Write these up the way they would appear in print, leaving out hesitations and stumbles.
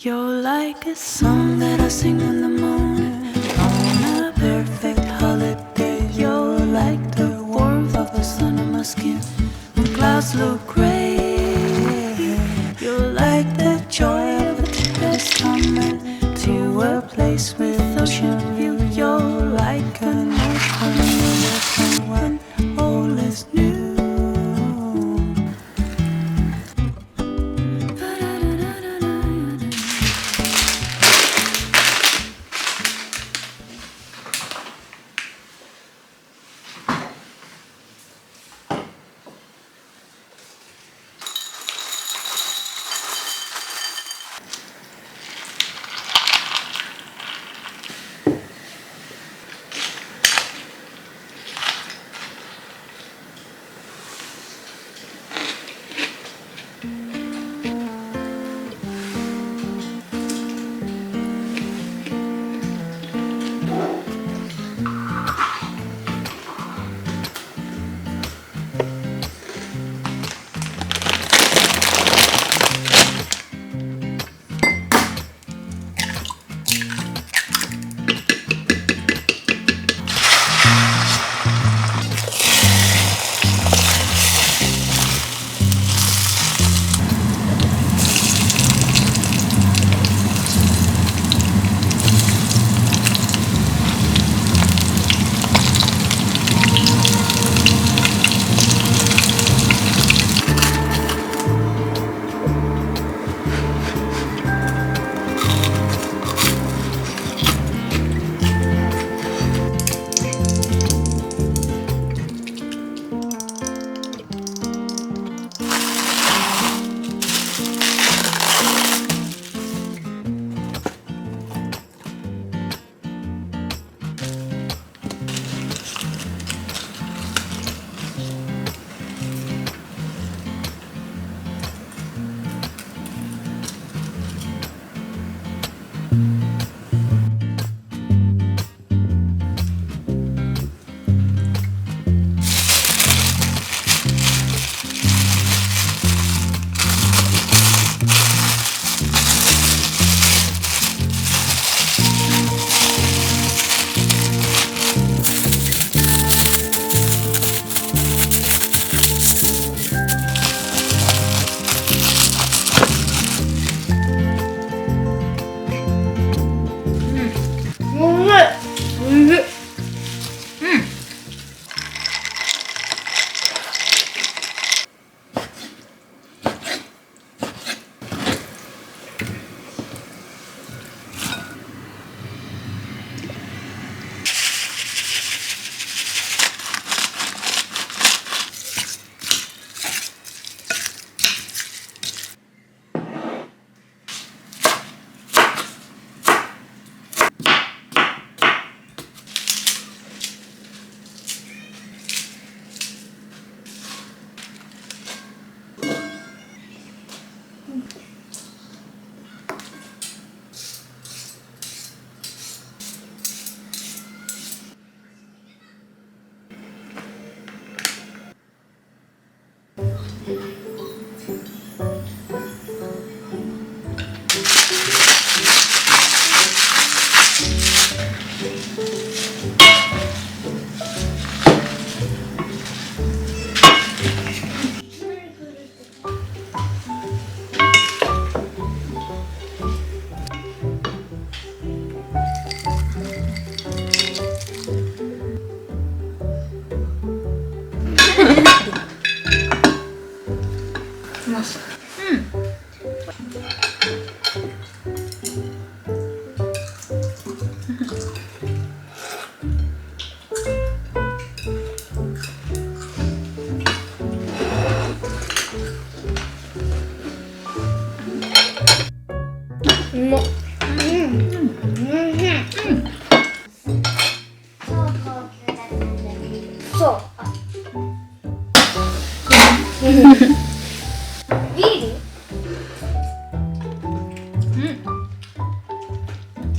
You're like a song that I sing in the morning on a perfect holiday. You're like the warmth of the sun on my skin when clouds look gray. You're like the joy of a tempest coming to a place with ocean view. You're like an ocean river when all is new. Really?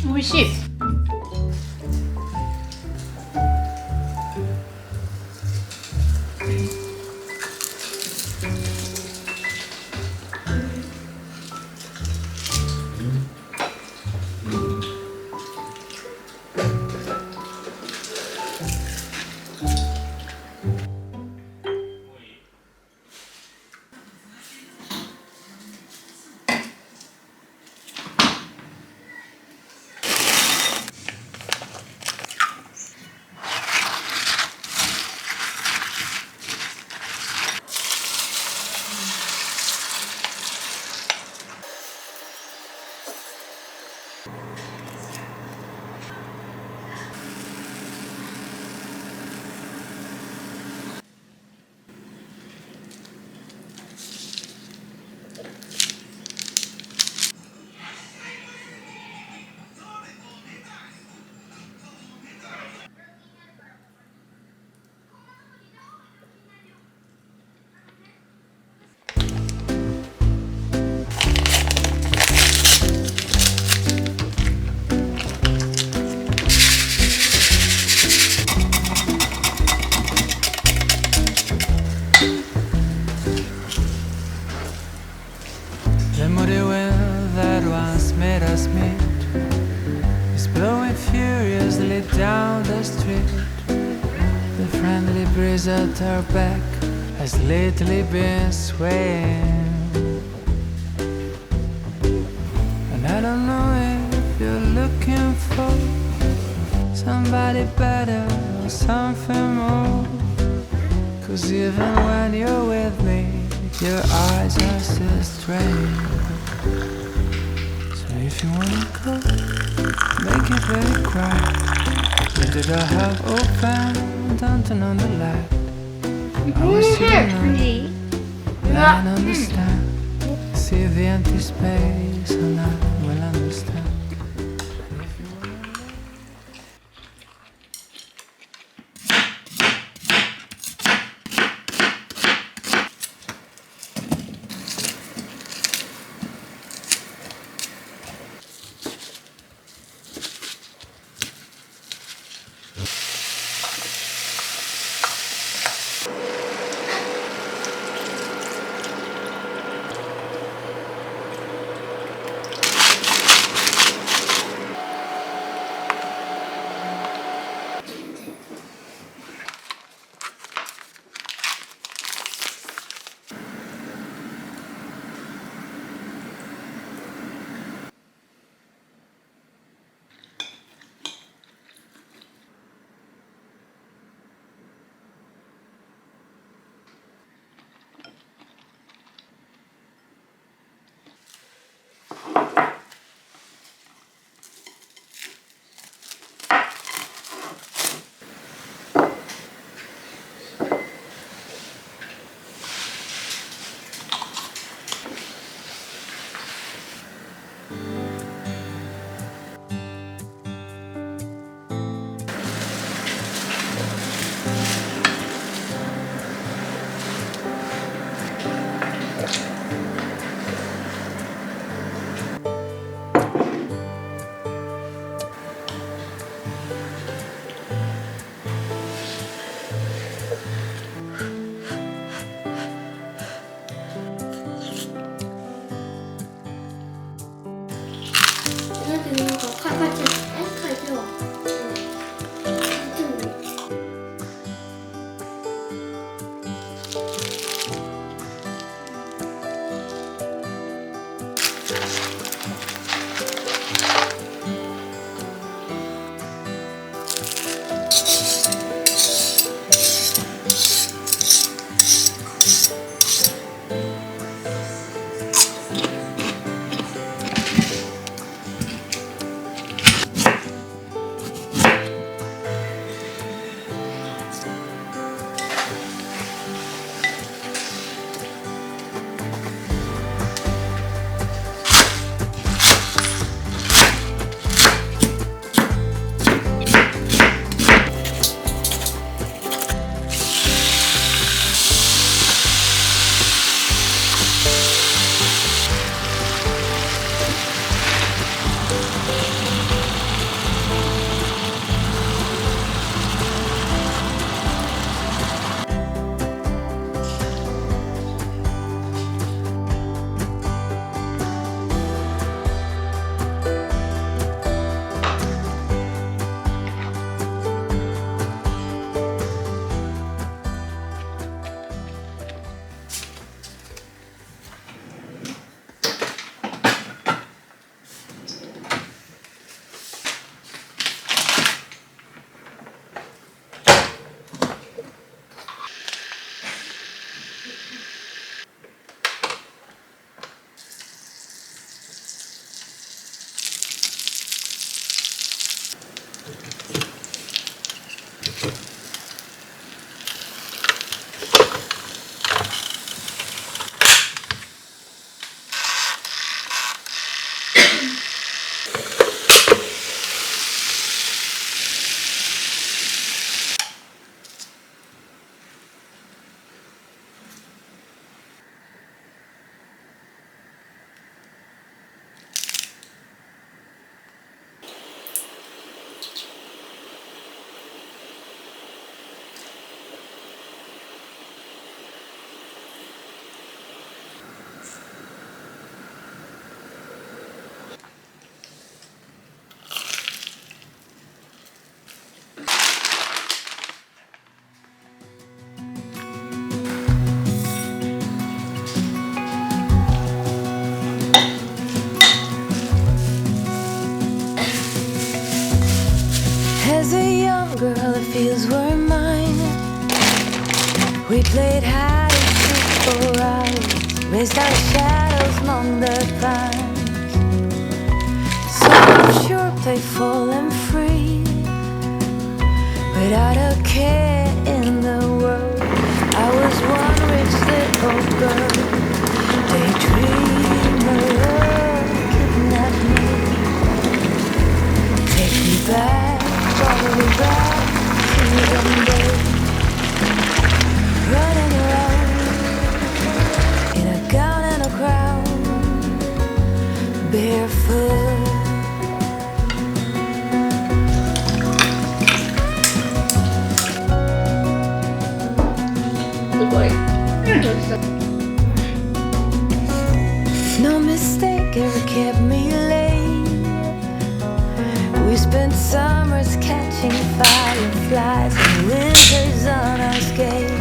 美味しい。first meet is blowing furiously down the street. The friendly breeze at our back has lately been swaying, and I don't know if you're looking for somebody better or something more. 'Cause even when you're with me, your eyes are still strange. So if you wanna go, make it very quiet. Leave the door half open, don't turn on the light. I wish you know, and understand. See the empty space and I will understand. fields were mine. We played hide and seek for hours, raised our shadows among the pines. So I'm sure playful and free, without a care in the world. I was one rich little girl, daydreamer, kidnap me, take me back, all the way back to them days, running around in a gown and a crown, barefoot. No mistake ever kept me late. We spent summers catching fireflies and winters on our skates.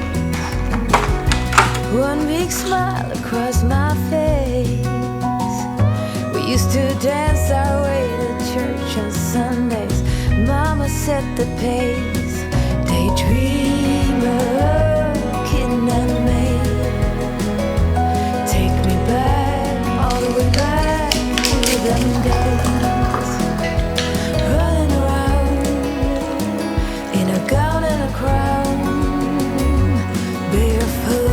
One big smile across my face. We used to dance our way to church on Sundays. Mama set the pace. Daydreamer, kidnap me, take me back, all the way back to them days, running around in a gown and a crown, barefoot.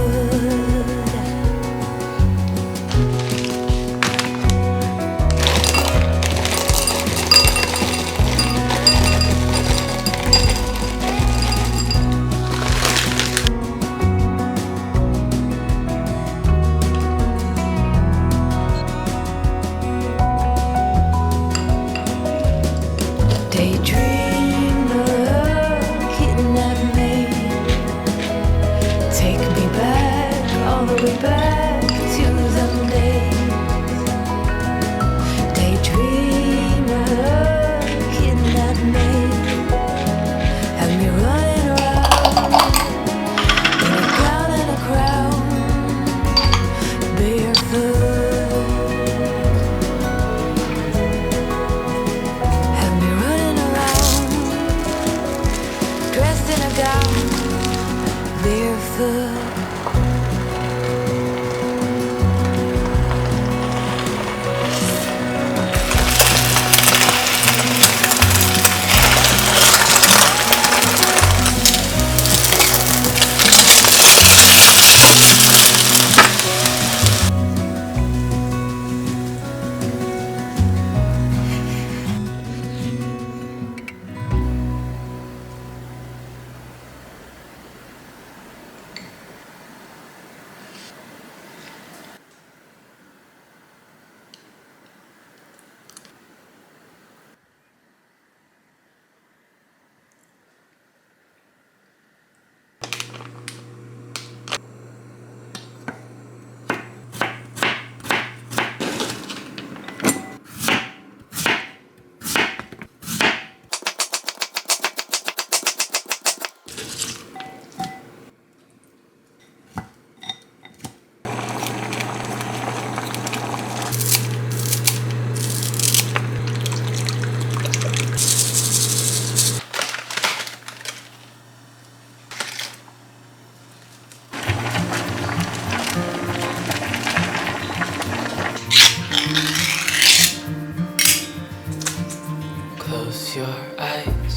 Close your eyes,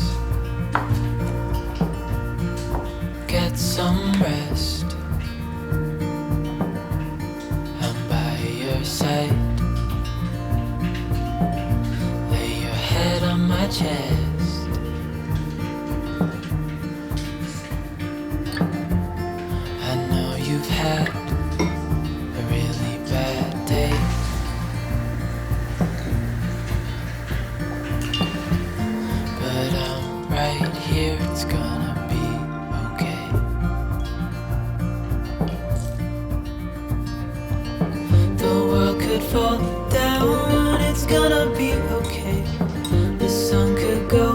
get some rest. I'm by your side. Lay your head on my chest. I know you've had a really bad day. But I'm right here, it's gonna be okay. The world could fall down, it's gonna be okay. The sun could go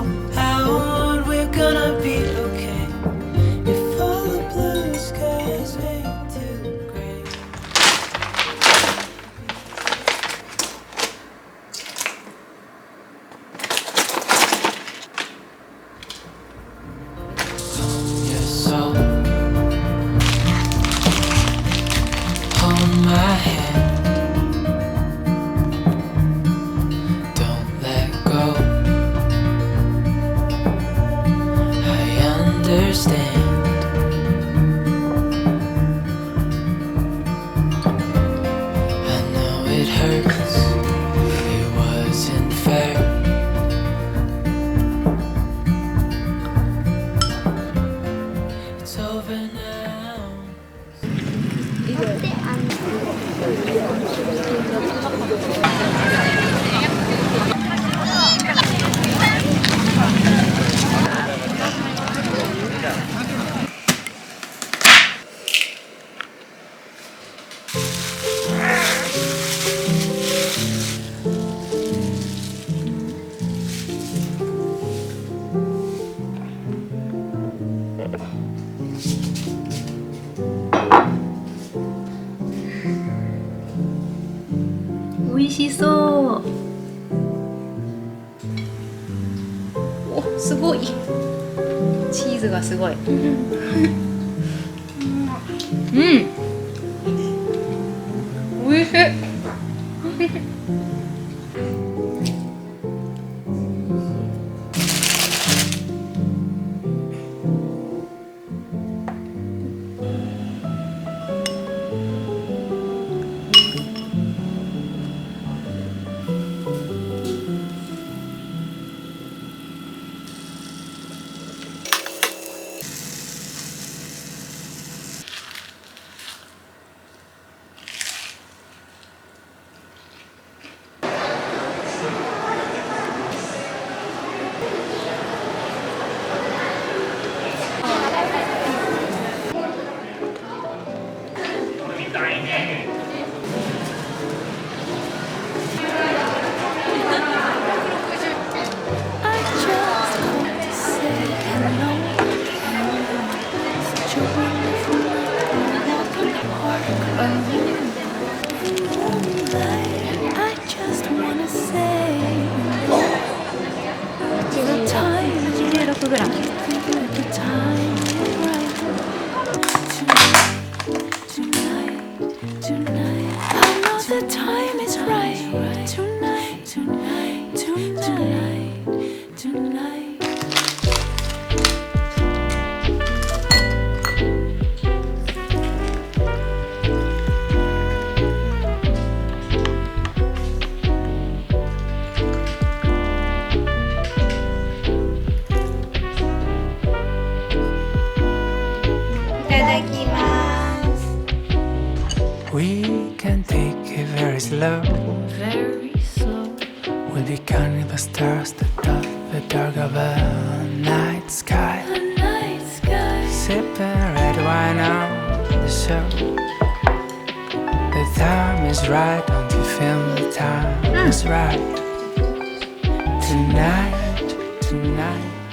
すごいチーズがすごいおいしいI just called to say hello. Such a wonderful walk in the park. Moonlight, I just wanna say the time is right. 16g The time is right. Tonight, tonight, I know the time is right. Tonight, tonight, tonight, tonight. We can take it very slow. Very slow. We'll be counting the stars that dot the dark of a night sky. The night sky. Sipping red wine on the show. The time is right, don't you feel the time is right? Tonight, tonight.